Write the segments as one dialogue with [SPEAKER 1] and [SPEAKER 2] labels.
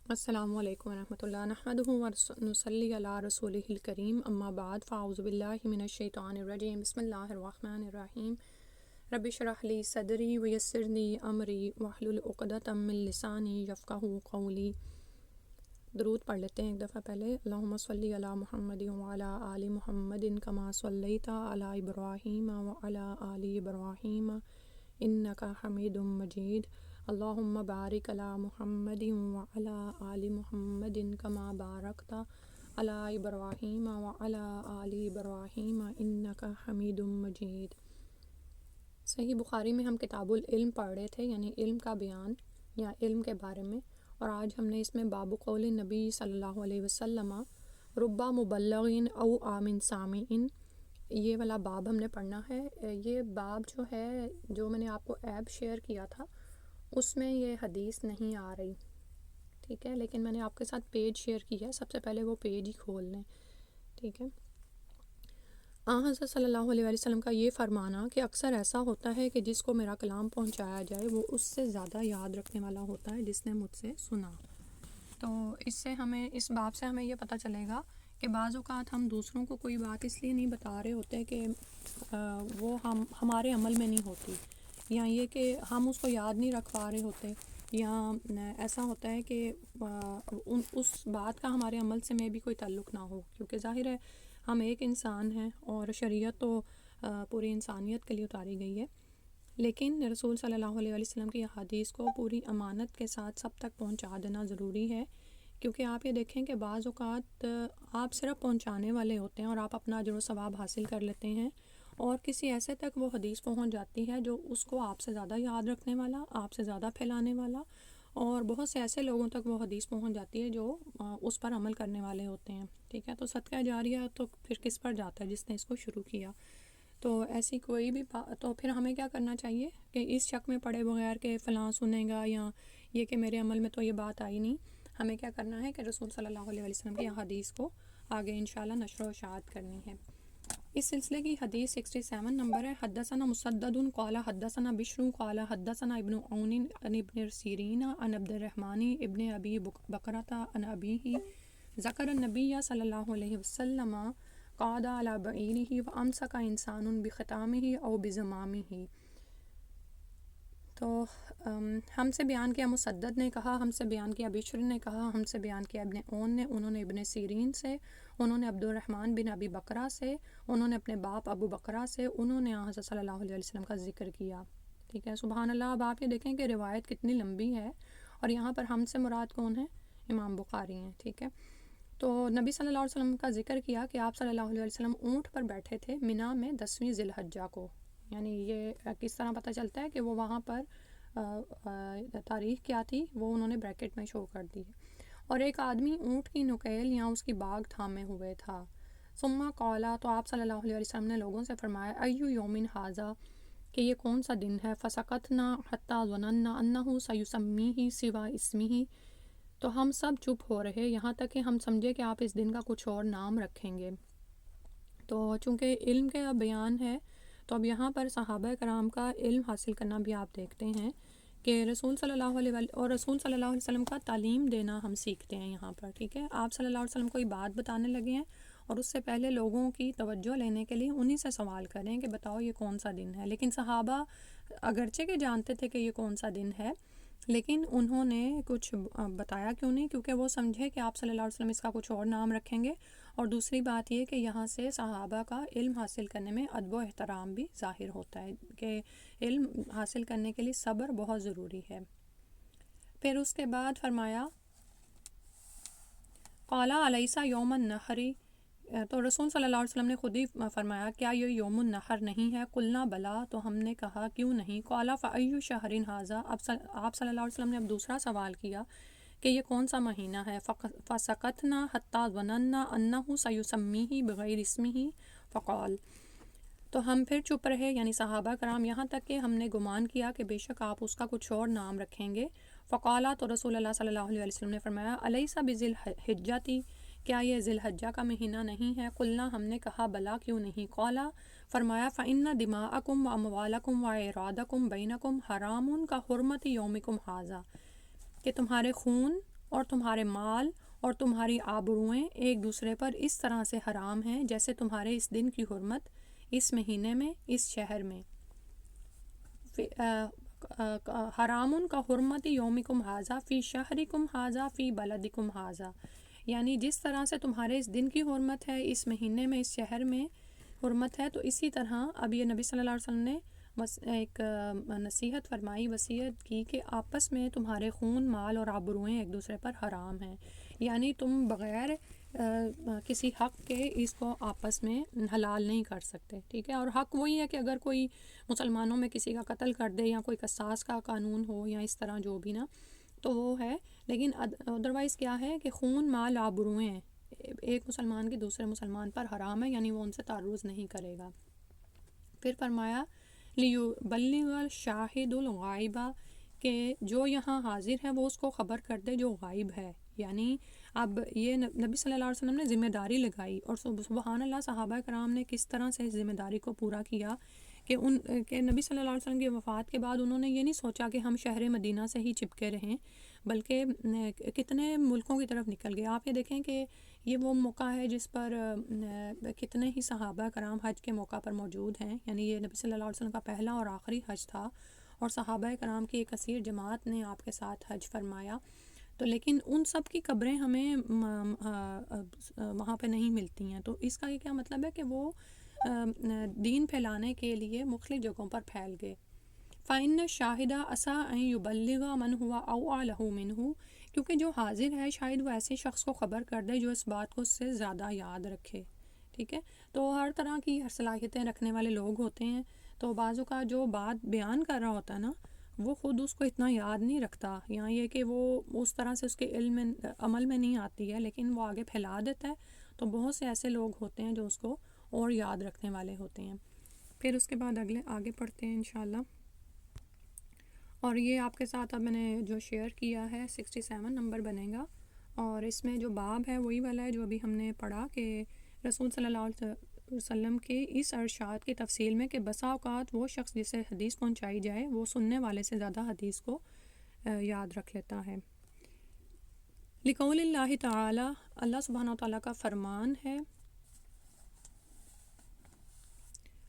[SPEAKER 1] السلام علیکم ورحمۃ اللہ نحمدہ ونصلی علی رسولہ الکریم اما بعد فاعوذ باللہ من الشیطان الرجیم بسم اللہ الرحمن الرحیم رب اشرح لی صدری ویسر لی امری واحلل عقدۃ من لسانی یفقہوا قولی۔ درود پڑھ لیتے ہیں ایک دفعہ پہلے۔ اللہم صلی علی محمد وعلی آل محمد کما صلیت علی ابراہیم وعلی آل ابراہیم انک حمید مجید۔ اللہم بارک علی محمد وعلی آل محمد کما بارکت علی ابراہیم وعلی آل ابراہیم انک حمید مجید۔ صحیح بخاری میں ہم کتاب العلم پڑھ رہے تھے، یعنی علم کا بیان یا علم کے بارے میں، اور آج ہم نے اس میں باب قول نبی صلی اللہ علیہ وسلم ربا مبلغین او آمن سامعین، یہ والا باب ہم نے پڑھنا ہے۔ یہ باب جو ہے، جو میں نے آپ کو ایپ شیئر کیا تھا اس میں یہ حدیث نہیں آ رہی، ٹھیک ہے، لیکن میں نے آپ کے ساتھ پیج شیئر کی ہے، سب سے پہلے وہ پیج ہی کھول لیں، ٹھیک ہے۔ حضرت صلی اللہ علیہ وسلم کا یہ فرمانا کہ اکثر ایسا ہوتا ہے کہ جس کو میرا کلام پہنچایا جائے وہ اس سے زیادہ یاد رکھنے والا ہوتا ہے جس نے مجھ سے سنا۔ تو اس باب سے ہمیں یہ پتہ چلے گا کہ بعض اوقات ہم دوسروں کو کوئی بات اس لیے نہیں بتا رہے ہوتے کہ وہ ہمارے عمل میں نہیں ہوتی، یا یہ کہ ہم اس کو یاد نہیں رکھ پا رہے ہوتے، یا ایسا ہوتا ہے کہ اس بات کا ہمارے عمل سے میں بھی کوئی تعلق نہ ہو، کیونکہ ظاہر ہے ہم ایک انسان ہیں اور شریعت تو پوری انسانیت کے لیے اتاری گئی ہے، لیکن رسول صلی اللہ علیہ وسلم کی احادیث کو پوری امانت کے ساتھ سب تک پہنچا دینا ضروری ہے، کیونکہ آپ یہ دیکھیں کہ بعض اوقات آپ صرف پہنچانے والے ہوتے ہیں اور آپ اپنا اجر و ثواب حاصل کر لیتے ہیں، اور کسی ایسے تک وہ حدیث پہنچ جاتی ہے جو اس کو آپ سے زیادہ یاد رکھنے والا، آپ سے زیادہ پھیلانے والا، اور بہت سے ایسے لوگوں تک وہ حدیث پہنچ جاتی ہے جو اس پر عمل کرنے والے ہوتے ہیں، ٹھیک ہے۔ تو صدقہ جاریہ تو پھر کس پر جاتا ہے؟ جس نے اس کو شروع کیا۔ تو ایسی کوئی بھی تو پھر ہمیں کیا کرنا چاہیے کہ اس شک میں پڑے بغیر کہ فلاں سنے گا یا یہ کہ میرے عمل میں تو یہ بات آئی نہیں، ہمیں کیا کرنا ہے کہ رسول صلی اللہ علیہ وسلم کی حدیث کو آگے انشاءاللہ نشر و اشاعت کرنی ہے۔ اس سلسلے کی حدیث 67 نمبر ہے۔ حدثنا مسدد قال حدثنا بشر قال حدثنا ابن عون عن ابن سیرین عن عبد الرحمن ابن ابی بکرۃ عن ابیہ ذکر النبی صلی اللہ علیہ وسلم قعد علی بعیرہ وامسک انسان بختامہ او بزمامہ۔ تو ہم سے بیان کیا مسدد نے کہا، ہم سے بیان کیا بشر نے کہا، ہم سے بیان کیا ابن عون نے، انہوں نے ابن سیرین سے، انہوں نے عبد الرحمن بن ابی بکرہ سے، انہوں نے اپنے باپ ابو بکرہ سے، انہوں نے حضرت صلی اللہ علیہ وسلم کا ذکر کیا، ٹھیک ہے، سبحان اللہ۔ اب آپ یہ دیکھیں کہ روایت کتنی لمبی ہے، اور یہاں پر ہم سے مراد کون ہے؟ امام بخاری ہیں، ٹھیک ہے۔ تو نبی صلی اللہ علیہ وسلم کا ذکر کیا کہ آپ صلی اللہ علیہ وسلم اونٹ پر بیٹھے تھے منی میں 10ویں ذی الحجہ کو، یعنی یہ کس طرح پتہ چلتا ہے کہ وہ وہاں پر تاریخ کیا تھی وہ انہوں نے بریکٹ میں شو کر دی ہے۔ اور ایک آدمی اونٹ کی نکیل یا اس کی باگ تھامے ہوئے تھا۔ ثم قالا، تو آپ صلی اللہ علیہ وسلم نے لوگوں سے فرمایا، ایو یوم ھذا، کہ یہ کون سا دن ہے؟ فسکتنا حتی ظننا انہ سیسمیہ سوی اسمہ، تو ہم سب چپ ہو رہے یہاں تک کہ ہم سمجھے کہ آپ اس دن کا کچھ اور نام رکھیں گے۔ تو چونکہ علم کا بیان ہے تو اب یہاں پر صحابہ کرام کا علم حاصل کرنا بھی آپ دیکھتے ہیں کہ رسول صلی اللہ علیہ وسلم کا تعلیم دینا ہم سیکھتے ہیں یہاں پر، ٹھیک ہے۔ آپ صلی اللہ علیہ وسلم کوئی بات بتانے لگے ہیں اور اس سے پہلے لوگوں کی توجہ لینے کے لیے انہی سے سوال کریں کہ بتاؤ یہ کون سا دن ہے، لیکن صحابہ اگرچہ کہ جانتے تھے کہ یہ کون سا دن ہے، لیکن انہوں نے کچھ بتایا کیوں نہیں؟ کیونکہ وہ سمجھے کہ آپ صلی اللہ علیہ وسلم اس کا کچھ اور نام رکھیں گے، اور دوسری بات یہ کہ یہاں سے صحابہ کا علم حاصل کرنے میں ادب و احترام بھی ظاہر ہوتا ہے کہ علم حاصل کرنے کے لیے صبر بہت ضروری ہے۔ پھر اس کے بعد فرمایا قال الیس یوم النحر، تو رسول صلی اللہ علیہ وسلم نے خود ہی فرمایا کیا یہ یوم النحر نہیں ہے؟ قلنا بلا، تو ہم نے کہا کیوں نہیں؟ قال فای شہر ھذا، اب آپ صلی اللہ علیہ وسلم نے اب دوسرا سوال کیا کہ یہ کون سا مہینہ ہے؟ فسکتنا حتی ظننا انہ سیسمیہ بغیر اسمہ فقال، تو ہم پھر چپ رہے، یعنی صحابہ کرام، یہاں تک کہ ہم نے گمان کیا کہ بے شک آپ اس کا کچھ اور نام رکھیں گے۔ فقالا، تو رسول اللہ صلی اللہ علیہ وسلم نے فرمایا الیس بذی الحجۃ، کیا یہ ذی الحجہ کا مہینہ نہیں ہے؟ قلنا، ہم نے کہا بلا، کیوں نہیں؟ قالا، فرمایا فإن دماءکم واموالکم واعراضکم بینکم حرام کحرمۃ یومکم ھذا، کہ تمہارے خون اور تمہارے مال اور تمہاری آبروئیں ایک دوسرے پر اس طرح سے حرام ہیں جیسے تمہارے اس دن کی حرمت اس مہینے میں اس شہر میں۔ حرامن کا حرمت یومکم ھذا فی شہرکم ھذا فی بلدکم ھذا، یعنی جس طرح سے تمہارے اس دن کی حرمت ہے اس مہینے میں اس شہر میں حرمت ہے، تو اسی طرح اب یہ نبی صلی اللہ علیہ وسلم نے ایک نصیحت فرمائی، وصیت کی کہ آپس میں تمہارے خون، مال اور آبروئیں ایک دوسرے پر حرام ہیں، یعنی تم بغیر کسی حق کے اس کو آپس میں حلال نہیں کر سکتے، ٹھیک ہے۔ اور حق وہی ہے کہ اگر کوئی مسلمانوں میں کسی کا قتل کر دے یا کوئی قصاص کا قانون ہو یا اس طرح جو بھی نا، تو وہ ہے، لیکن ادروائز کیا ہے کہ خون، مال، آبروئیں ایک مسلمان کی دوسرے مسلمان پر حرام ہے، یعنی وہ ان سے تعرض نہیں کرے گا۔ پھر فرمایا لیبلغ الشاہد الغائبہ، کہ جو یہاں حاضر ہے وہ اس کو خبر کر دے جو غائب ہے، یعنی اب یہ نبی صلی اللہ علیہ وسلم نے ذمہ داری لگائی، اور سبحان اللہ صحابہ کرام نے کس طرح سے اس ذمہ داری کو پورا کیا کہ کہ نبی صلی اللہ علیہ وسلم کی وفات کے بعد انہوں نے یہ نہیں سوچا کہ ہم شہر مدینہ سے ہی چپکے رہیں، بلکہ کتنے ملکوں کی طرف نکل گئے۔ آپ یہ دیکھیں کہ یہ وہ موقع ہے جس پر کتنے ہی صحابہ کرام حج کے موقع پر موجود ہیں، یعنی یہ نبی صلی اللہ علیہ وسلم کا پہلا اور آخری حج تھا، اور صحابہ کرام کی ایک کثیر جماعت نے آپ کے ساتھ حج فرمایا، تو لیکن ان سب کی قبریں ہمیں وہاں پہ نہیں ملتی ہیں، تو اس کا یہ کیا مطلب ہے کہ وہ دین پھیلانے کے لیے مختلف جگہوں پر پھیل گئے۔ فَإِنَّ الشَّاهِدَ عَسَىٰ أَن يُبَلِّغَ مَنْ هُوَ أَوْعَىٰ لَهُ مِنْهُ، کیونکہ جو حاضر ہے شاید وہ ایسے شخص کو خبر کر دے جو اس بات کو اس سے زیادہ یاد رکھے، ٹھیک ہے۔ تو ہر طرح کی صلاحیتیں رکھنے والے لوگ ہوتے ہیں، تو بعض اوقات جو بات بیان کر رہا ہوتا ہے نا وہ خود اس کو اتنا یاد نہیں رکھتا، یا یہ کہ وہ اس طرح سے اس کے علم عمل میں نہیں آتی ہے، لیکن وہ آگے پھیلا دیتا ہے، تو بہت سے ایسے لوگ ہوتے ہیں جو اس کو اور یاد رکھنے والے ہوتے ہیں۔ پھر اس کے بعد آگے پڑھتے ہیں انشاءاللہ، اور یہ آپ کے ساتھ اب میں نے جو شیئر کیا ہے 67 نمبر بنے گا، اور اس میں جو باب ہے وہی والا ہے جو ابھی ہم نے پڑھا کہ رسول صلی اللہ علیہ وسلم کے اس ارشاد کی تفصیل میں کہ بسا اوقات وہ شخص جسے حدیث پہنچائی جائے وہ سننے والے سے زیادہ حدیث کو یاد رکھ لیتا ہے۔ لقول اللہ تعالی، اللہ سبحانہ وتعالیٰ کا فرمان ہے،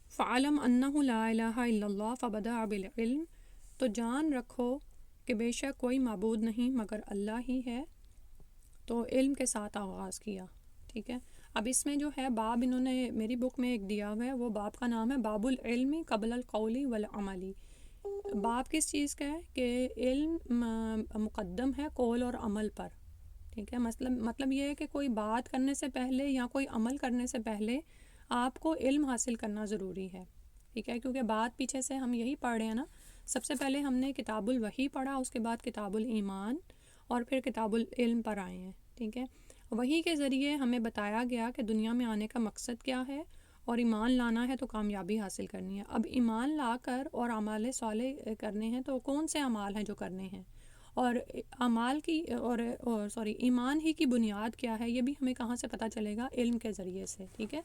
[SPEAKER 1] فَعَلَمْ أَنَّهُ لَا إِلَٰهَ إِلَّا اللَّهُ فَبَدَأَ بِالْعِلْمِ، تو جان رکھو کہ بے شک کوئی معبود نہیں مگر اللہ ہی ہے، تو علم کے ساتھ آغاز کیا، ٹھیک ہے۔ اب اس میں جو ہے باب انہوں نے میری بک میں ایک دیا ہوا ہے، وہ باب کا نام ہے باب العلم قبل القول والعمل۔ باب کس چیز کا ہے کہ علم مقدم ہے قول اور عمل پر، ٹھیک ہے۔ مطلب یہ ہے کہ کوئی بات کرنے سے پہلے یا کوئی عمل کرنے سے پہلے آپ کو علم حاصل کرنا ضروری ہے، ٹھیک ہے، کیونکہ بات پیچھے سے ہم یہی پڑھ رہے ہیں نا، سب سے پہلے ہم نے کتاب الوحی پڑھا، اس کے بعد کتاب الایمان، اور پھر کتاب العلم پر آئے ہیں، ٹھیک ہے۔ وحی کے ذریعے ہمیں بتایا گیا کہ دنیا میں آنے کا مقصد کیا ہے، اور ایمان لانا ہے تو کامیابی حاصل کرنی ہے۔ اب ایمان لا کر اور اعمال صالح کرنے ہیں، تو کون سے اعمال ہیں جو کرنے ہیں، اور اعمال کی ایمان ہی کی بنیاد کیا ہے، یہ بھی ہمیں کہاں سے پتہ چلے گا؟ علم کے ذریعے سے، ٹھیک ہے۔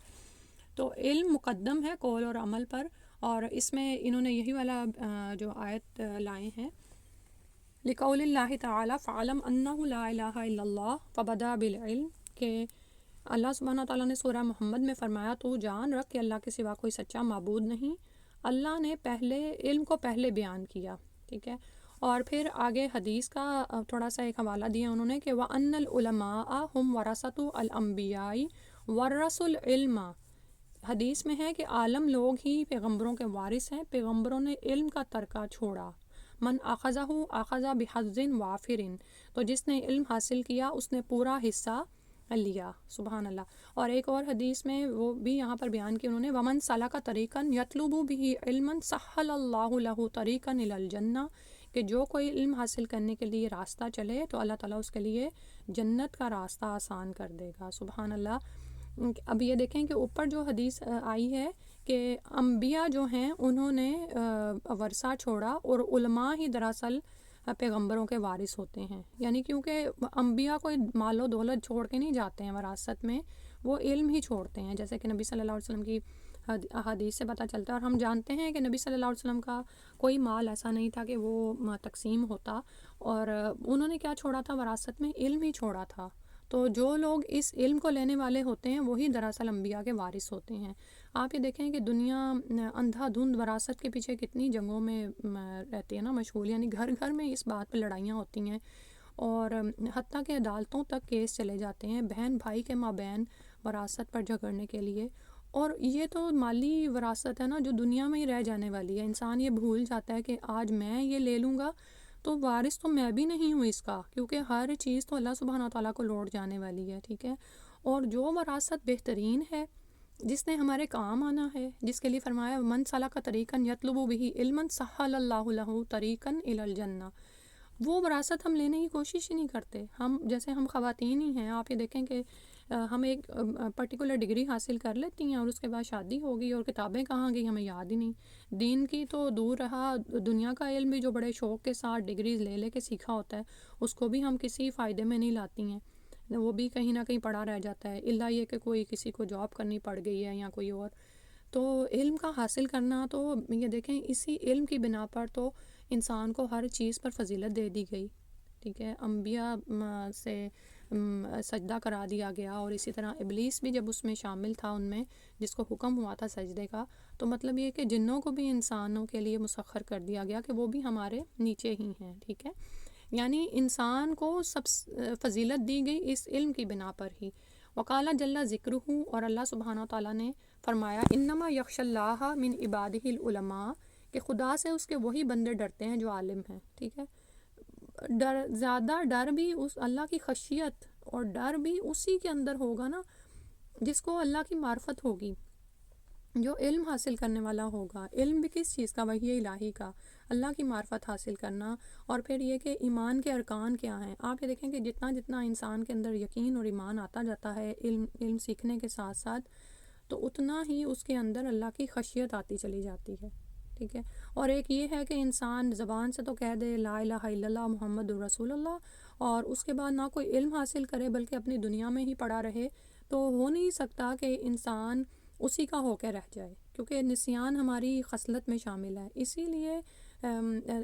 [SPEAKER 1] تو علم مقدم ہے قول اور عمل پر، اور اس میں انہوں نے یہی والا جو آیت لائے ہیں، لقول اللہ تعالی فعلم انہ لا الہ الا اللہ فبدأ بالعلم، کہ اللہ سبحانہ تعالیٰ نے سورہ محمد میں فرمایا تو جان رکھ کہ اللہ کے سوا کوئی سچا معبود نہیں، اللہ نے پہلے علم کو پہلے بیان کیا، ٹھیک ہے۔ اور پھر آگے حدیث کا تھوڑا سا ایک حوالہ دیا انہوں نے کہ وَأَنَّ الْعُلَمَاءَ هُمْ وَرَثَةُ الْأَنْبِيَاءِ وَرَّثُوا الْعِلْمَ، حدیث میں ہے کہ عالم لوگ ہی پیغمبروں کے وارث ہیں، پیغمبروں نے علم کا ترکہ چھوڑا، من اخذہ اخذ بحظ وافر، تو جس نے علم حاصل کیا اس نے پورا حصہ لیا، سبحان اللہ۔ اور ایک اور حدیث میں وہ بھی یہاں پر بیان کی انہوں نے، ومن سلک طریقا یطلب به علما سہل اللہ له طریقا الی الجنہ، کہ جو کوئی علم حاصل کرنے کے لیے راستہ چلے تو اللہ تعالیٰ اس کے لیے جنت کا راستہ آسان کر دے گا، سبحان اللہ۔ اب یہ دیکھیں کہ اوپر جو حدیث آئی ہے کہ انبیاء جو ہیں انہوں نے ورثہ چھوڑا، اور علماء ہی دراصل پیغمبروں کے وارث ہوتے ہیں، یعنی کیونکہ انبیاء کوئی مال و دولت چھوڑ کے نہیں جاتے ہیں وراثت میں، وہ علم ہی چھوڑتے ہیں، جیسے کہ نبی صلی اللہ علیہ وسلم کی احادیث سے پتہ چلتا ہے، اور ہم جانتے ہیں کہ نبی صلی اللہ علیہ وسلم کا کوئی مال ایسا نہیں تھا کہ وہ تقسیم ہوتا، اور انہوں نے کیا چھوڑا تھا وراثت میں؟ علم ہی چھوڑا تھا۔ تو جو لوگ اس علم کو لینے والے ہوتے ہیں وہی دراصل انبیاء کے وارث ہوتے ہیں۔ آپ یہ دیکھیں کہ دنیا اندھا دھند وراثت کے پیچھے کتنی جنگوں میں رہتی ہے نا مشغول، یعنی گھر گھر میں اس بات پہ لڑائیاں ہوتی ہیں، اور حتیٰ کہ عدالتوں تک کیس چلے جاتے ہیں بہن بھائی کے مابین وراثت پر جھگڑنے کے لیے۔ اور یہ تو مالی وراثت ہے نا جو دنیا میں ہی رہ جانے والی ہے۔ انسان یہ بھول جاتا ہے کہ آج میں یہ لے لوں گا تو وارث تو میں بھی نہیں ہوں اس کا، کیونکہ ہر چیز تو اللہ سبحانہ تعالیٰ کو لوٹ جانے والی ہے، ٹھیک ہے۔ اور جو وراثت بہترین ہے، جس نے ہمارے کام آنا ہے، جس کے لیے فرمایا من سلک طریقا یطلب بہ علما سہل اللہ لہ طریقا الی الجنہ، وہ وراثت ہم لینے کی کوشش ہی نہیں کرتے۔ ہم جیسے ہم خواتین ہی ہیں، آپ یہ دیکھیں کہ ہم ایک پرٹیکولر ڈگری حاصل کر لیتی ہیں اور اس کے بعد شادی ہو گئی اور کتابیں کہاں گئی ہمیں یاد ہی نہیں، دین کی تو دور رہا، دنیا کا علم بھی جو بڑے شوق کے ساتھ ڈگریز لے لے کے سیکھا ہوتا ہے اس کو بھی ہم کسی فائدے میں نہیں لاتی ہیں، وہ بھی کہیں نہ کہیں پڑا رہ جاتا ہے، الا یہ کہ کوئی کسی کو جاب کرنی پڑ گئی ہے یا کوئی اور۔ تو علم کا حاصل کرنا، تو یہ دیکھیں اسی علم کی بنا پر تو انسان کو ہر چیز پر فضیلت دے دی گئی، ٹھیک ہے۔ انبیاء سے سجدہ کرا دیا گیا، اور اسی طرح ابلیس بھی جب اس میں شامل تھا، ان میں جس کو حکم ہوا تھا سجدے کا، تو مطلب یہ کہ جنوں کو بھی انسانوں کے لیے مسخر کر دیا گیا کہ وہ بھی ہمارے نیچے ہی ہیں، ٹھیک ہے۔ یعنی انسان کو سب فضیلت دی گئی اس علم کی بنا پر ہی۔ وقال جل ذکرہ، اور اللہ سبحانہ تعالیٰ نے فرمایا انما یخشی اللہ من عبادہ العلماء، کہ خدا سے اس کے وہی بندے ڈرتے ہیں جو عالم ہیں، ٹھیک ہے۔ زیادہ ڈر بھی اس اللہ کی خشیت اور ڈر بھی اسی کے اندر ہوگا نا جس کو اللہ کی معرفت ہوگی، جو علم حاصل کرنے والا ہوگا۔ علم بھی کس چیز کا؟ وحی الہی کا، اللہ کی معرفت حاصل کرنا۔ اور پھر یہ کہ ایمان کے ارکان کیا ہیں، آپ یہ دیکھیں کہ جتنا جتنا انسان کے اندر یقین اور ایمان آتا جاتا ہے علم سیکھنے کے ساتھ ساتھ، تو اتنا ہی اس کے اندر اللہ کی خشیت آتی چلی جاتی ہے، ٹھیک ہے۔ اور ایک یہ ہے کہ انسان زبان سے تو کہہ دے لا الہ الا اللہ محمد الرسول اللہ، اور اس کے بعد نہ کوئی علم حاصل کرے بلکہ اپنی دنیا میں ہی پڑا رہے، تو ہو نہیں سکتا کہ انسان اسی کا ہو کے رہ جائے، کیونکہ نسیان ہماری خصلت میں شامل ہے۔ اسی لیے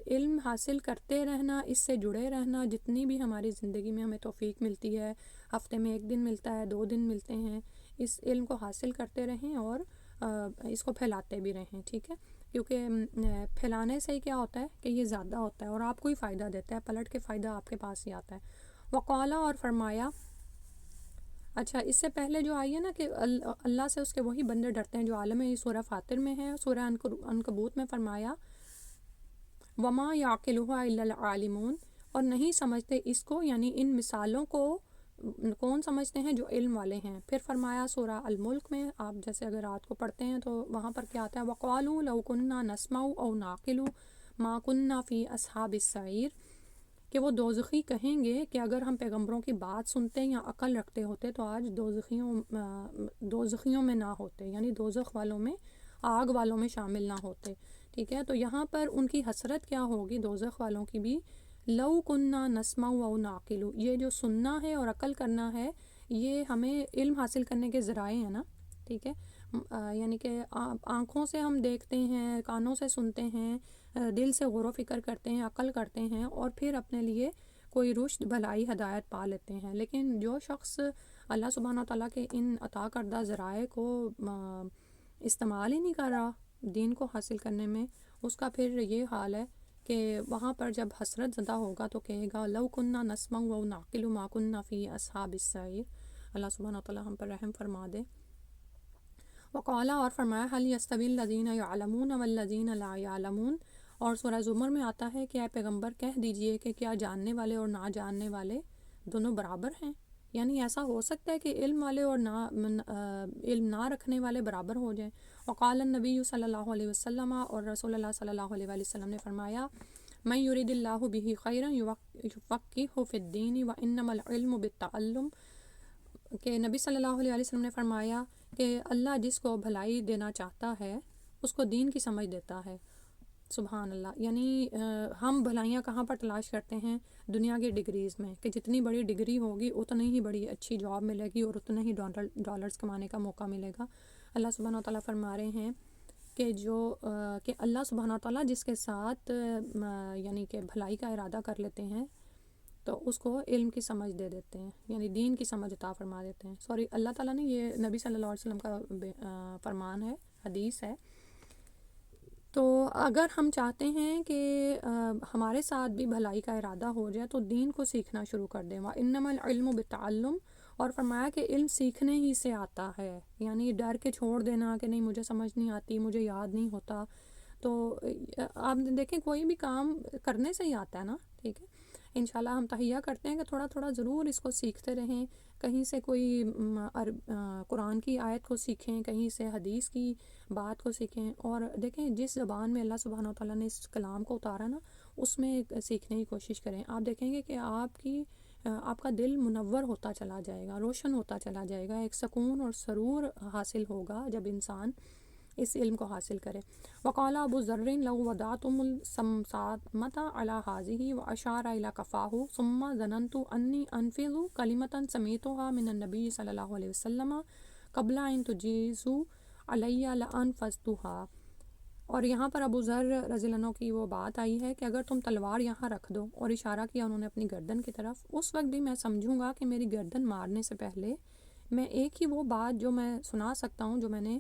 [SPEAKER 1] علم حاصل کرتے رہنا، اس سے جڑے رہنا، جتنی بھی ہماری زندگی میں ہمیں توفیق ملتی ہے، ہفتے میں 1 دن ملتا ہے، 2 دن ملتے ہیں، اس علم کو حاصل کرتے رہیں اور اس کو پھیلاتے بھی رہیں، ٹھیک ہے۔ کیونکہ پھیلانے سے ہی کیا ہوتا ہے کہ یہ زیادہ ہوتا ہے اور آپ کو ہی فائدہ دیتا ہے، پلٹ کے فائدہ آپ کے پاس ہی آتا ہے۔ وقالا، اور فرمایا، اچھا اس سے پہلے جو آئی ہے نا کہ اللہ سے اس کے وہی بندے ڈرتے ہیں جو عالم ہے، یہ سورہ فاطر میں ہے۔ سورہ عنکبوت میں فرمایا وما یعقلها الا العالمون، اور نہیں سمجھتے اس کو، یعنی ان مثالوں کو کون سمجھتے ہیں؟ جو علم والے ہیں۔ پھر فرمایا سورہ الملک میں، آپ جیسے اگر رات کو پڑھتے ہیں تو وہاں پر کیا آتا ہے وقالوا لو كنا نسمع او نعقل ما كنا في اصحاب السعیر، کہ وہ دوزخی کہیں گے کہ اگر ہم پیغمبروں کی بات سنتے یا عقل رکھتے ہوتے تو آج دوزخیوں میں نہ ہوتے، یعنی دوزخ والوں میں، آگ والوں میں شامل نہ ہوتے، ٹھیک ہے۔ تو یہاں پر ان کی حسرت کیا ہوگی دوزخ والوں کی بھی، لو کننا نسمع و نعقل، یہ جو سننا ہے اور عقل کرنا ہے یہ ہمیں علم حاصل کرنے کے ذرائع ہیں نا، ٹھیک ہے۔ یعنی کہ آنکھوں سے ہم دیکھتے ہیں، کانوں سے سنتے ہیں، دل سے غور و فکر کرتے ہیں، عقل کرتے ہیں، اور پھر اپنے لیے کوئی رشد بھلائی ہدایت پا لیتے ہیں۔ لیکن جو شخص اللہ سبحانہ تعالیٰ کے ان عطا کردہ ذرائع کو استعمال ہی نہیں کر رہا دین کو حاصل کرنے میں، اس کا پھر یہ حال ہے کہ وہاں پر جب حسرت زدہ ہوگا تو کہے گا لو کننا نسمع و نعقل ما کننا فی اصحاب السعیر۔ اللہ سبحانہ تعالیٰ ہم پر رحم فرما دے۔ وقالا، اور فرمایا هل يستوي الذين يعلمون والذين لا يعلمون، اور سورہ زمر میں آتا ہے کہ اے پیغمبر کہہ دیجئے کہ کیا جاننے والے اور نہ جاننے والے دونوں برابر ہیں؟ یعنی ایسا ہو سکتا ہے کہ علم والے اور علم نہ رکھنے والے برابر ہو جائیں۔ وقال النبی صلی اللہ علیہ وسلم، اور رسول اللہ صلی اللہ علیہ وسلم نے فرمایا من یرید اللہ بہ خیرا یفقہہ فی الدین وانما العلم بالتعلم، کہ نبی صلی اللہ علیہ وسلم نے فرمایا کہ اللہ جس کو بھلائی دینا چاہتا ہے اس کو دین کی سمجھ دیتا ہے۔ سبحان اللہ، یعنی ہم بھلائیاں کہاں پر تلاش کرتے ہیں؟ دنیا کی ڈگریز میں، کہ جتنی بڑی ڈگری ہوگی اتنی ہی بڑی اچھی جاب ملے گی اور اتنے ہی ڈالرز کمانے کا موقع ملے گا۔ اللہ سبحانہ و تعالیٰ فرما رہے ہیں کہ کہ اللہ سبحانہ و تعالیٰ جس کے ساتھ یعنی کہ بھلائی کا ارادہ کر لیتے ہیں تو اس کو علم کی سمجھ دے دیتے ہیں، یعنی دین کی سمجھ عطا فرما دیتے ہیں۔ اللہ تعالیٰ نے، یہ نبی صلی اللہ علیہ وسلم کا فرمان ہے، حدیث ہے۔ تو اگر ہم چاہتے ہیں کہ ہمارے ساتھ بھی بھلائی کا ارادہ ہو جائے تو دین کو سیکھنا شروع کر دیں۔ وَإِنَّمَا الْعِلْمُ بِالتَّعَلُّمِ، اور فرمایا کہ علم سیکھنے ہی سے آتا ہے، یعنی ڈر کے چھوڑ دینا کہ نہیں مجھے سمجھ نہیں آتی، مجھے یاد نہیں ہوتا۔ تو آپ دیکھیں کوئی بھی کام کرنے سے ہی آتا ہے نا، ٹھیک ہے۔ انشاءاللہ ہم تہیہ کرتے ہیں کہ تھوڑا تھوڑا ضرور اس کو سیکھتے رہیں، کہیں سے کوئی قرآن کی آیت کو سیکھیں، کہیں سے حدیث کی بات کو سیکھیں، اور دیکھیں جس زبان میں اللہ سبحانہ و تعالیٰ نے اس کلام کو اتارا نا اس میں سیکھنے کی کوشش کریں۔ آپ دیکھیں گے کہ آپ کا دل منور ہوتا چلا جائے گا، روشن ہوتا چلا جائے گا، ایک سکون اور سرور حاصل ہوگا جب انسان اس علم کو حاصل کرے۔ وقال ابو ذر لو وضعتم السمسامۃ علی هذه واشار الى کفاہ ثم ظننت انی انفذ کلمۃ سمعتها من النبی صلی اللہ علیہ وسلم قبل ان تجیزوا علی لانفذتها۔ اور یہاں پر ابو ذر رضی اللہ عنہ کی وہ بات آئی ہے کہ اگر تم تلوار یہاں رکھ دو، اور اشارہ کیا انہوں نے اپنی گردن کی طرف، اس وقت بھی میں سمجھوں گا کہ میری گردن مارنے سے پہلے میں ایک ہی وہ بات جو میں سنا سکتا ہوں، جو میں نے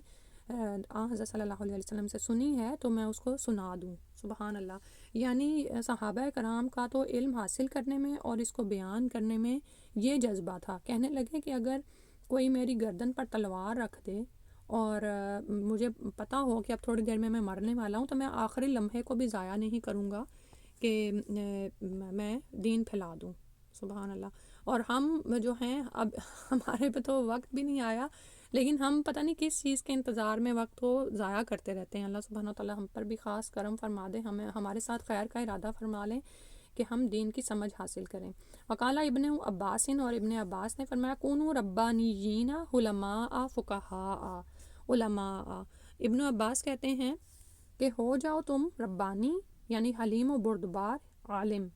[SPEAKER 1] حضرت صلی اللہ علیہ وسلم سے سنی ہے، تو میں اس کو سنا دوں۔ سبحان اللہ۔ یعنی صحابہ کرام کا تو علم حاصل کرنے میں اور اس کو بیان کرنے میں یہ جذبہ تھا، کہنے لگے کہ اگر کوئی میری گردن پر تلوار رکھ دے اور مجھے پتہ ہو کہ اب تھوڑی دیر میں مرنے والا ہوں، تو میں آخری لمحے کو بھی ضائع نہیں کروں گا کہ میں دین پھیلا دوں۔ سبحان اللہ۔ اور ہم جو ہیں، اب ہمارے پہ تو وقت بھی نہیں آیا، لیکن ہم پتہ نہیں کس چیز کے انتظار میں وقت کو ضائع کرتے رہتے ہیں۔ اللہ سبحانہ وتعالیٰ ہم پر بھی خاص کرم فرما دے، ہمارے ساتھ خیر کا ارادہ فرما لیں کہ ہم دین کی سمجھ حاصل کریں۔ وقال ابن عباس، اور ابن عباس نے فرمایا کونوا ربانیین علماء فقہاء۔ علماء، ابن عباس کہتے ہیں کہ ہو جاؤ تم ربانی، یعنی حلیم و بردبار، عالم،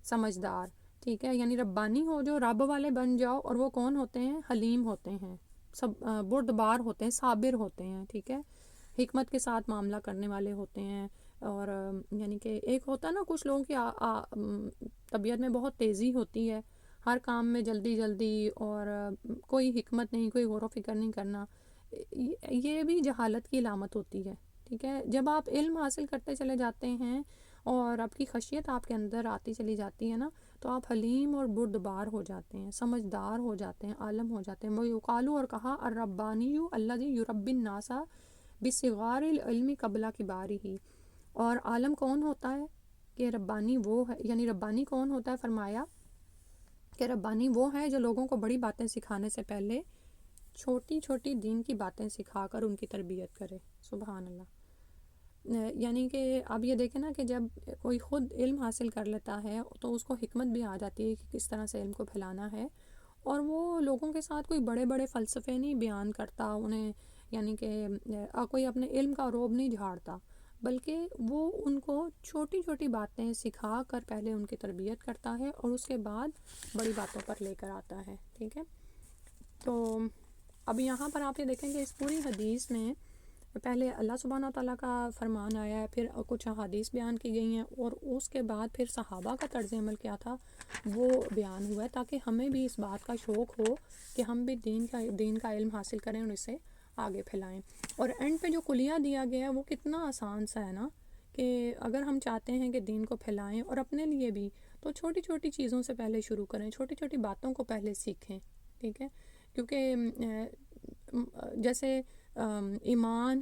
[SPEAKER 1] سمجھدار، ٹھیک ہے، یعنی ربانی ہو جو رب والے بن جاؤ، اور وہ کون ہوتے ہیں؟ حلیم ہوتے ہیں، سب بردبار ہوتے ہیں، صابر ہوتے ہیں، ٹھیک ہے، حکمت کے ساتھ معاملہ کرنے والے ہوتے ہیں۔ اور یعنی کہ ایک ہوتا ہے نا، کچھ لوگوں کی طبیعت میں بہت تیزی ہوتی ہے، ہر کام میں جلدی جلدی، اور کوئی حکمت نہیں، کوئی غور و فکر نہیں کرنا، یہ بھی جہالت کی علامت ہوتی ہے، ٹھیک ہے۔ جب آپ علم حاصل کرتے چلے جاتے ہیں اور آپ کی خشیت آپ کے اندر آتی چلی جاتی ہے نا، تو آپ حلیم اور بردبار ہو جاتے ہیں، سمجھدار ہو جاتے ہیں، عالم ہو جاتے ہیں۔ وہ یقالو، اور کہا، الربانی الذی یربی الناس بصغار العلم قبل کبارہ۔ اور عالم کون ہوتا ہے؟ کہ ربانی وہ ہے، یعنی ربانی کون ہوتا ہے؟ فرمایا کہ ربانی وہ ہے جو لوگوں کو بڑی باتیں سکھانے سے پہلے چھوٹی چھوٹی دین کی باتیں سکھا کر ان کی تربیت کرے۔ سبحان اللہ۔ یعنی کہ اب یہ دیکھیں نا کہ جب کوئی خود علم حاصل کر لیتا ہے تو اس کو حکمت بھی آ جاتی ہے کہ کس طرح سے علم کو پھیلانا ہے، اور وہ لوگوں کے ساتھ کوئی بڑے بڑے فلسفے نہیں بیان کرتا انہیں، یعنی کہ کوئی اپنے علم کا روب نہیں جھاڑتا، بلکہ وہ ان کو چھوٹی چھوٹی باتیں سکھا کر پہلے ان کی تربیت کرتا ہے، اور اس کے بعد بڑی باتوں پر لے کر آتا ہے، ٹھیک ہے۔ تو اب یہاں پر آپ یہ دیکھیں کہ اس پوری حدیث میں پہلے اللہ سبحانہ تعالیٰ کا فرمان آیا ہے، پھر کچھ حدیث بیان کی گئی ہیں، اور اس کے بعد پھر صحابہ کا طرز عمل کیا تھا وہ بیان ہوا ہے، تاکہ ہمیں بھی اس بات کا شوق ہو کہ ہم بھی دین کا علم حاصل کریں اور اسے آگے پھیلائیں۔ اور اینڈ پہ جو کلیہ دیا گیا ہے وہ کتنا آسان سا ہے نا، کہ اگر ہم چاہتے ہیں کہ دین کو پھیلائیں اور اپنے لیے بھی، تو چھوٹی چھوٹی چیزوں سے پہلے شروع کریں، چھوٹی چھوٹی باتوں کو پہلے سیکھیں، ٹھیک ہے۔ کیونکہ جیسے ایمان،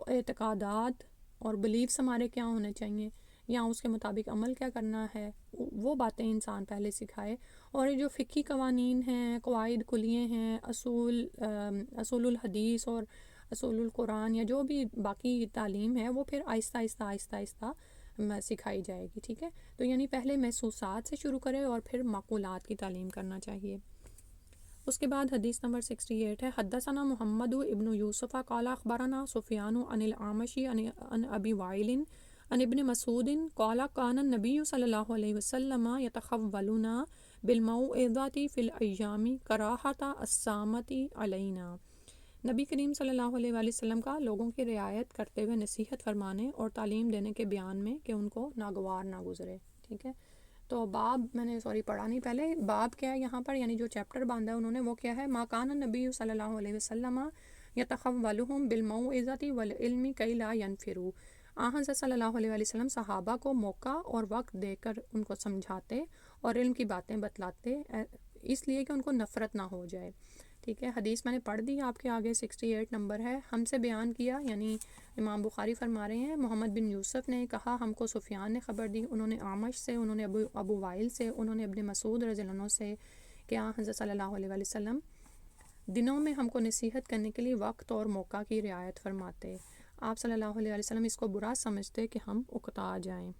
[SPEAKER 1] اعتقادات اور بلیفس ہمارے کیا ہونے چاہیے، یا اس کے مطابق عمل کیا کرنا ہے، وہ باتیں انسان پہلے سکھائے۔ اور یہ جو فقہی قوانین ہیں، قواعد کلیے ہیں، اصول الحدیث اور اصول القرآن، یا جو بھی باقی تعلیم ہے، وہ پھر آہستہ آہستہ آہستہ آہستہ سکھائی جائے گی، ٹھیک ہے۔ تو یعنی پہلے محسوسات سے شروع کرے اور پھر معقولات کی تعلیم کرنا چاہیے۔ اس کے بعد حدیث نمبر 68 ہے، حدثنا محمد ابن یوسف قال اخبرنا سفیان عن الاعمش عن ابی وائل عن ابن مسعود قال كان النبی صلی اللہ علیہ وسلم یتخولنا بالموعظۃ فی الایام کراہۃ السامۃ علینا۔ نبی کریم صلی اللہ علیہ وآلہ وسلم کا لوگوں کی رعایت کرتے ہوئے نصیحت فرمانے اور تعلیم دینے کے بیان میں کہ ان کو ناگوار نہ گزرے. ٹھیک ہے، تو باب میں نے پڑھا نہیں پہلے. باب کیا ہے یہاں پر، یعنی جو چیپٹر باندھا ہے انہوں نے وہ کیا ہے، ما کان النبی صلی اللہ علیہ وسلم یتخولہم بالموعظۃ والعلم کی لا ینفروا. حضرت صلی اللہ علیہ وآلہ وسلم صحابہ کو موقع اور وقت دے کر ان کو سمجھاتے اور علم کی باتیں بتلاتے، اس لیے کہ ان کو نفرت نہ ہو جائے. ٹھیک ہے، حدیث میں نے پڑھ دی آپ کے آگے، 68 نمبر ہے. ہم سے بیان کیا، یعنی امام بخاری فرما رہے ہیں، محمد بن یوسف نے کہا ہم کو سفیان نے خبر دی، انہوں نے اعمش سے، انہوں نے ابو وائل سے، انہوں نے ابن مسعود رضی اللہ عنہ سے کہ حضرت صلی اللہ علیہ وآلہ وسلم دنوں میں ہم کو نصیحت کرنے کے لیے وقت اور موقع کی رعایت فرماتے. آپ صلی اللہ علیہ وآلہ وسلم اس کو برا سمجھتے کہ ہم اکتا جائیں.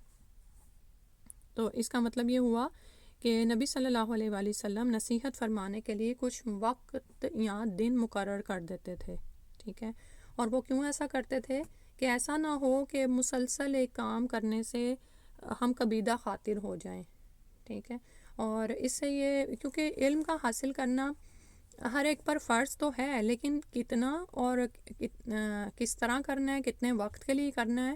[SPEAKER 1] تو اس کا مطلب یہ ہوا کہ نبی صلی اللہ علیہ وآلہ وسلم نصیحت فرمانے کے لیے کچھ وقت یا دن مقرر کر دیتے تھے. ٹھیک ہے، اور وہ کیوں ایسا کرتے تھے کہ ایسا نہ ہو کہ مسلسل ایک کام کرنے سے ہم کبیدہ خاطر ہو جائیں. ٹھیک ہے، اور اس سے یہ، کیونکہ علم کا حاصل کرنا ہر ایک پر فرض تو ہے، لیکن کتنا اور کس طرح کرنا ہے، کتنے وقت کے لیے کرنا ہے،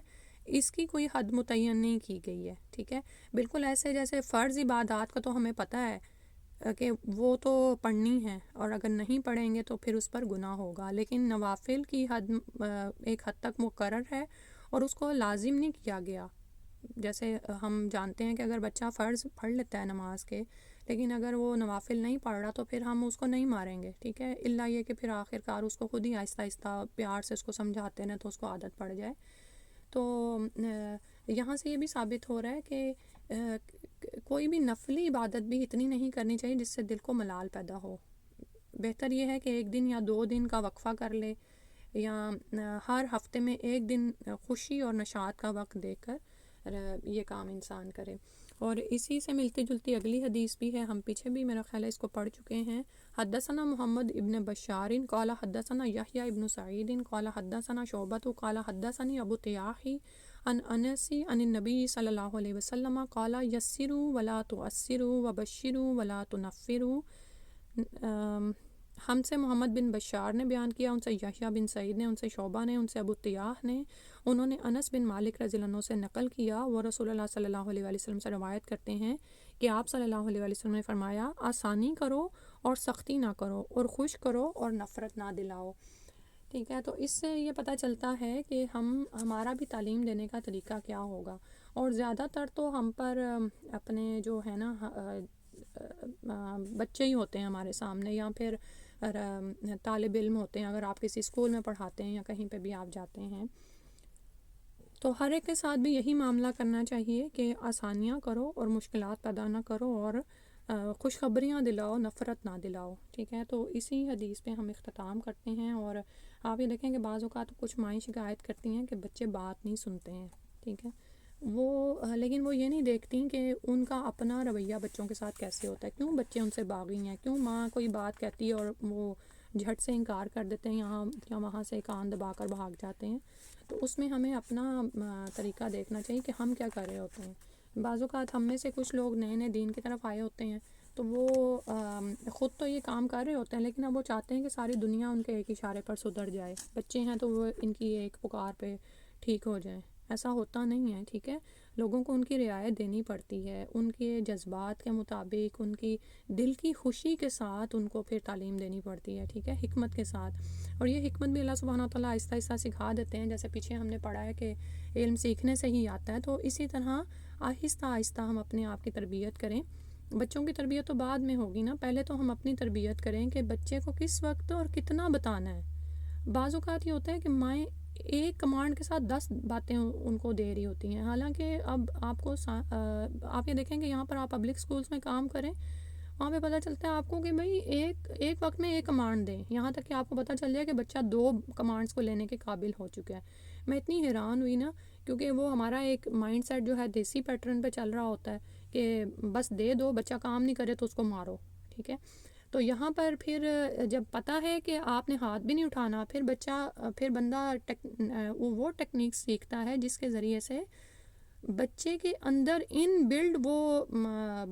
[SPEAKER 1] اس کی کوئی حد متعین نہیں کی گئی ہے. ٹھیک ہے، بالکل ایسے جیسے فرض عبادات کا تو ہمیں پتہ ہے کہ وہ تو پڑھنی ہے، اور اگر نہیں پڑھیں گے تو پھر اس پر گناہ ہوگا، لیکن نوافل کی حد ایک حد تک مقرر ہے اور اس کو لازم نہیں کیا گیا. جیسے ہم جانتے ہیں کہ اگر بچہ فرض پڑھ لیتا ہے نماز کے، لیکن اگر وہ نوافل نہیں پڑھ رہا تو پھر ہم اس کو نہیں ماریں گے. ٹھیک ہے، الا یہ کہ پھر آخر کار اس کو خود ہی آہستہ آہستہ پیار سے اس کو سمجھاتے ہیں تو اس کو عادت پڑ جائے. تو یہاں سے یہ بھی ثابت ہو رہا ہے کہ کوئی بھی نفلی عبادت بھی اتنی نہیں کرنی چاہیے جس سے دل کو ملال پیدا ہو. بہتر یہ ہے کہ 1 دن یا 2 دن کا وقفہ کر لے، یا ہر ہفتے میں 1 دن خوشی اور نشاط کا وقت دے کر یہ کام انسان کرے. اور اسی سے ملتی جلتی اگلی حدیث بھی ہے، ہم پیچھے بھی میرا خیال ہے اس کو پڑھ چکے ہیں. حدثنا محمد ابن بشار قال حدثنا یحییٰ ابن سعید قال حدثنا شعبۃ قال حدثنی ابو طیاح عن انس عن النبی صلی اللہ علیہ وسلم قال یسروا ولا تعسروا وبشروا ولا تنفروا. ہم سے محمد بن بشار نے بیان کیا، ان سے یحییٰ بن سعید نے، ان سے شعبہ نے، ان سے ابو طیاح نے، انہوں نے انس بن مالک رضی اللہ عنہ سے نقل کیا. وہ رسول اللہ صلی اللہ علیہ وآلہ وسلم سے روایت کرتے ہیں کہ آپ صلی اللہ علیہ وآلہ وسلم نے فرمایا، آسانی کرو اور سختی نہ کرو، اور خوش کرو اور نفرت نہ دلاؤ. ٹھیک ہے، تو اس سے یہ پتہ چلتا ہے کہ ہمارا بھی تعلیم دینے کا طریقہ کیا ہوگا. اور زیادہ تر تو ہم پر اپنے جو ہے نا بچے ہی ہوتے ہیں ہمارے سامنے، یا پھر طالب علم ہوتے ہیں، اگر آپ کسی اسکول میں پڑھاتے ہیں یا کہیں پہ بھی آپ جاتے ہیں، تو ہر ایک کے ساتھ بھی یہی معاملہ کرنا چاہیے کہ آسانیاں کرو اور مشکلات پیدا نہ کرو، اور خوشخبریاں دلاؤ، نفرت نہ دلاؤ. ٹھیک ہے، تو اسی حدیث پہ ہم اختتام کرتے ہیں. اور آپ یہ دیکھیں کہ بعض اوقات کچھ مائیں شکایت کرتی ہیں کہ بچے بات نہیں سنتے ہیں. ٹھیک ہے، لیکن وہ یہ نہیں دیکھتی کہ ان کا اپنا رویہ بچوں کے ساتھ کیسے ہوتا ہے، کیوں بچے ان سے باغی ہیں، کیوں ماں کوئی بات کہتی ہے اور وہ جھٹ سے انکار کر دیتے ہیں، یہاں یا وہاں سے کان دبا کر بھاگ جاتے ہیں. تو اس میں ہمیں اپنا طریقہ دیکھنا چاہیے کہ ہم کیا کر رہے ہوتے ہیں. بعض اوقات ہم میں سے کچھ لوگ نئے نئے دین کی طرف آئے ہوتے ہیں، تو وہ خود تو یہ کام کر رہے ہوتے ہیں، لیکن اب وہ چاہتے ہیں کہ ساری دنیا ان کے ایک اشارے پر سدھر جائے. بچے ہیں تو وہ ان کی ایک پکار پہ ٹھیک ہو جائیں، ایسا ہوتا نہیں ہے. ٹھیک ہے، لوگوں کو ان کی رعایت دینی پڑتی ہے، ان کے جذبات کے مطابق، ان کی دل کی خوشی کے ساتھ ان کو پھر تعلیم دینی پڑتی ہے. ٹھیک ہے، حکمت کے ساتھ. اور یہ حکمت بھی اللہ سبحانہ وتعالیٰ آہستہ آہستہ سکھا دیتے ہیں. جیسے پیچھے ہم نے پڑھا ہے کہ علم سیکھنے سے ہی آتا ہے، تو اسی طرح آہستہ آہستہ ہم اپنے آپ کی تربیت کریں. بچوں کی تربیت تو بعد میں ہوگی نا، پہلے تو ہم اپنی تربیت کریں کہ بچے کو کس وقت اور کتنا بتانا ہے. بعض اوقات یہ ہوتا ہے کہ مائیں ایک کمانڈ کے ساتھ 10 باتیں ان کو دے رہی ہوتی ہیں، حالانکہ اب آپ یہ دیکھیں کہ یہاں پر آپ پبلک سکولز میں کام کریں، وہاں پہ پتہ چلتا ہے آپ کو کہ بھئی ایک وقت میں ایک کمانڈ دیں، یہاں تک کہ آپ کو پتہ چل جائے کہ بچہ 2 کمانڈز کو لینے کے قابل ہو چکا ہے. میں اتنی حیران ہوئی نا، کیونکہ وہ ہمارا ایک مائنڈ سیٹ جو ہے دیسی پیٹرن پہ چل رہا ہوتا ہے کہ بس دے دو، بچہ کام نہیں کرے تو اس کو مارو. ٹھیک ہے، تو یہاں پر پھر جب پتہ ہے کہ آپ نے ہاتھ بھی نہیں اٹھانا، پھر بندہ وہ ٹیکنیک سیکھتا ہے جس کے ذریعے سے بچے کے اندر ان بلڈ وہ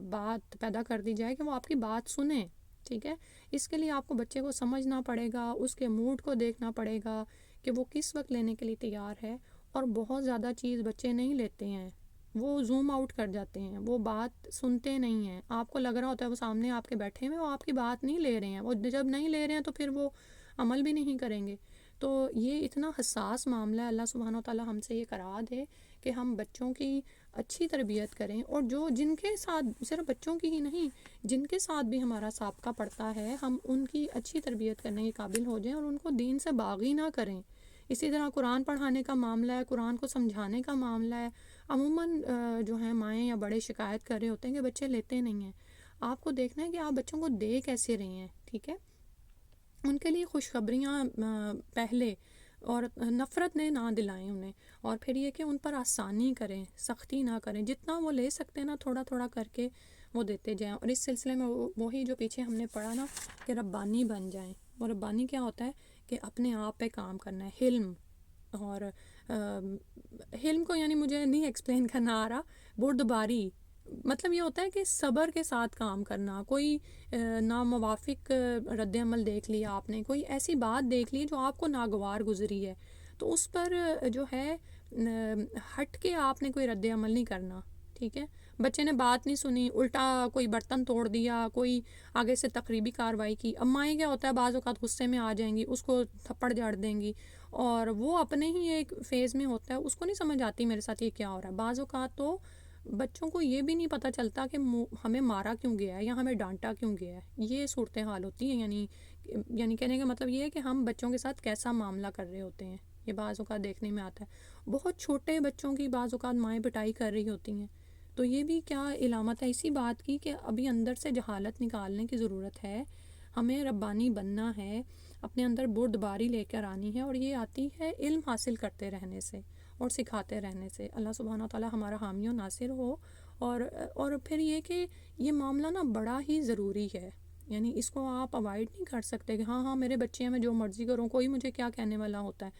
[SPEAKER 1] بات پیدا کر دی جائے کہ وہ آپ کی بات سنیں. ٹھیک ہے، اس کے لیے آپ کو بچے کو سمجھنا پڑے گا، اس کے موڈ کو دیکھنا پڑے گا کہ وہ کس وقت لینے کے لیے تیار ہے. اور بہت زیادہ چیز بچے نہیں لیتے ہیں، وہ زوم آؤٹ کر جاتے ہیں، وہ بات سنتے نہیں ہیں. آپ کو لگ رہا ہوتا ہے وہ سامنے آپ کے بیٹھے ہوئے، وہ آپ کی بات نہیں لے رہے ہیں. وہ جب نہیں لے رہے ہیں تو پھر وہ عمل بھی نہیں کریں گے. تو یہ اتنا حساس معاملہ ہے. اللہ سبحانہ و تعالیٰ ہم سے یہ کرا دے کہ ہم بچوں کی اچھی تربیت کریں، اور جن کے ساتھ، صرف بچوں کی ہی نہیں، جن کے ساتھ بھی ہمارا سابقہ پڑتا ہے، ہم ان کی اچھی تربیت کرنے کے قابل ہو جائیں اور ان کو دین سے باغی نہ کریں. اسی طرح قرآن پڑھانے کا معاملہ ہے، قرآن کو سمجھانے کا معاملہ ہے. عموماً جو ہیں مائیں یا بڑے شکایت کر رہے ہوتے ہیں کہ بچے لیتے نہیں ہیں. آپ کو دیکھنا ہے کہ آپ بچوں کو دے کیسے رہے ہیں. ٹھیک ہے، ان کے لیے خوشخبریاں پہلے، اور نفرت نے نہ دلائیں انہیں. اور پھر یہ کہ ان پر آسانی کریں، سختی نہ کریں. جتنا وہ لے سکتے ہیں نا، تھوڑا تھوڑا کر کے وہ دیتے جائیں. اور اس سلسلے میں وہی جو پیچھے ہم نے پڑھا نا کہ ربانی بن جائیں. اور ربانی کیا ہوتا ہے کہ اپنے آپ پہ کام کرنا ہے. حلم، اور حلم کو یعنی مجھے نہیں ایکسپلین کرنا آ رہا. بردباری مطلب یہ ہوتا ہے کہ صبر کے ساتھ کام کرنا. کوئی ناموافق رد عمل دیکھ لیا آپ نے، کوئی ایسی بات دیکھ لی جو آپ کو ناگوار گزری ہے، تو اس پر جو ہے ہٹ کے آپ نے کوئی رد عمل نہیں کرنا. ٹھیک ہے، بچے نے بات نہیں سنی، الٹا کوئی برتن توڑ دیا، کوئی آگے سے تقریبی کارروائی کی. امائیں کیا ہوتا ہے بعض اوقات غصے میں آ جائیں گی، اس کو تھپڑ جاڑ دیں گی، اور وہ اپنے ہی ایک فیز میں ہوتا ہے، اس کو نہیں سمجھ آتی میرے ساتھ یہ کیا ہو رہا ہے. بعض اوقات تو بچوں کو یہ بھی نہیں پتہ چلتا کہ ہمیں مارا کیوں گیا ہے یا ہمیں ڈانٹا کیوں گیا ہے. یہ صورتحال ہوتی ہیں. یعنی کہنے کا مطلب یہ ہے کہ ہم بچوں کے ساتھ کیسا معاملہ کر رہے ہوتے ہیں، یہ بعض اوقات دیکھنے میں آتا ہے. بہت چھوٹے بچوں کی بعض اوقات مائیں پٹائی کر رہی ہوتی ہیں. تو یہ بھی کیا علامت ہے اسی بات کی کہ ابھی اندر سے جہالت نکالنے کی ضرورت ہے. ہمیں ربانی بننا ہے، اپنے اندر بردباری لے کر آنی ہے، اور یہ آتی ہے علم حاصل کرتے رہنے سے اور سکھاتے رہنے سے. اللہ سبحانہ تعالیٰ ہمارا حامی و ناصر ہو. اور پھر یہ کہ یہ معاملہ نا بڑا ہی ضروری ہے. یعنی اس کو آپ اوائڈ نہیں کر سکتے کہ ہاں میرے بچے ہیں، میں جو مرضی کروں، کوئی مجھے کیا کہنے والا ہوتا ہے.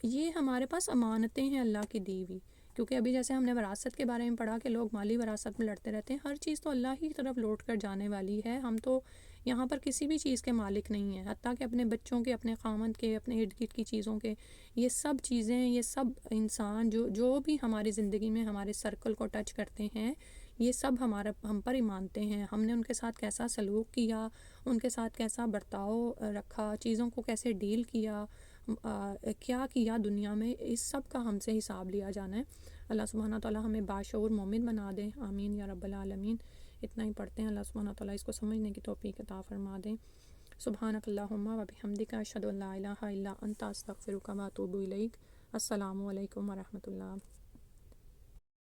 [SPEAKER 1] یہ ہمارے پاس امانتیں ہیں اللہ کی دی ہوئی. کیونکہ ابھی جیسے ہم نے وراثت کے بارے میں پڑھا کہ لوگ مالی وراثت میں لڑتے رہتے ہیں. ہر چیز تو اللہ ہی کی طرف لوٹ کر جانے والی ہے. ہم تو یہاں پر کسی بھی چیز کے مالک نہیں ہیں، حتیٰ کہ اپنے بچوں کے، اپنے خامند کے، اپنے ارد گرد کی چیزوں کے. یہ سب چیزیں، یہ سب انسان جو بھی ہماری زندگی میں ہمارے سرکل کو ٹچ کرتے ہیں، یہ سب ہم پر ایمانتے ہیں. ہم نے ان کے ساتھ کیسا سلوک کیا، ان کے ساتھ کیسا برتاؤ رکھا، چیزوں کو کیسے ڈیل کیا، کیا کیا دنیا میں، اس سب کا ہم سے حساب لیا جانا ہے. اللہ سبحانہ تعالیٰ ہمیں باشعور مومن بنا دے. آمین یا رب العالمین. اتنا ہی پڑھتے ہیں. اللہ سبحانہ تعالیٰ اس کو سمجھنے کی توفیق عطا فرما دیں. سبحانک اللہم و بحمدک، اشہد ان لا الہ الا انت، استغفرک و اتوب الیک. السلام علیکم ورحمۃ اللہ.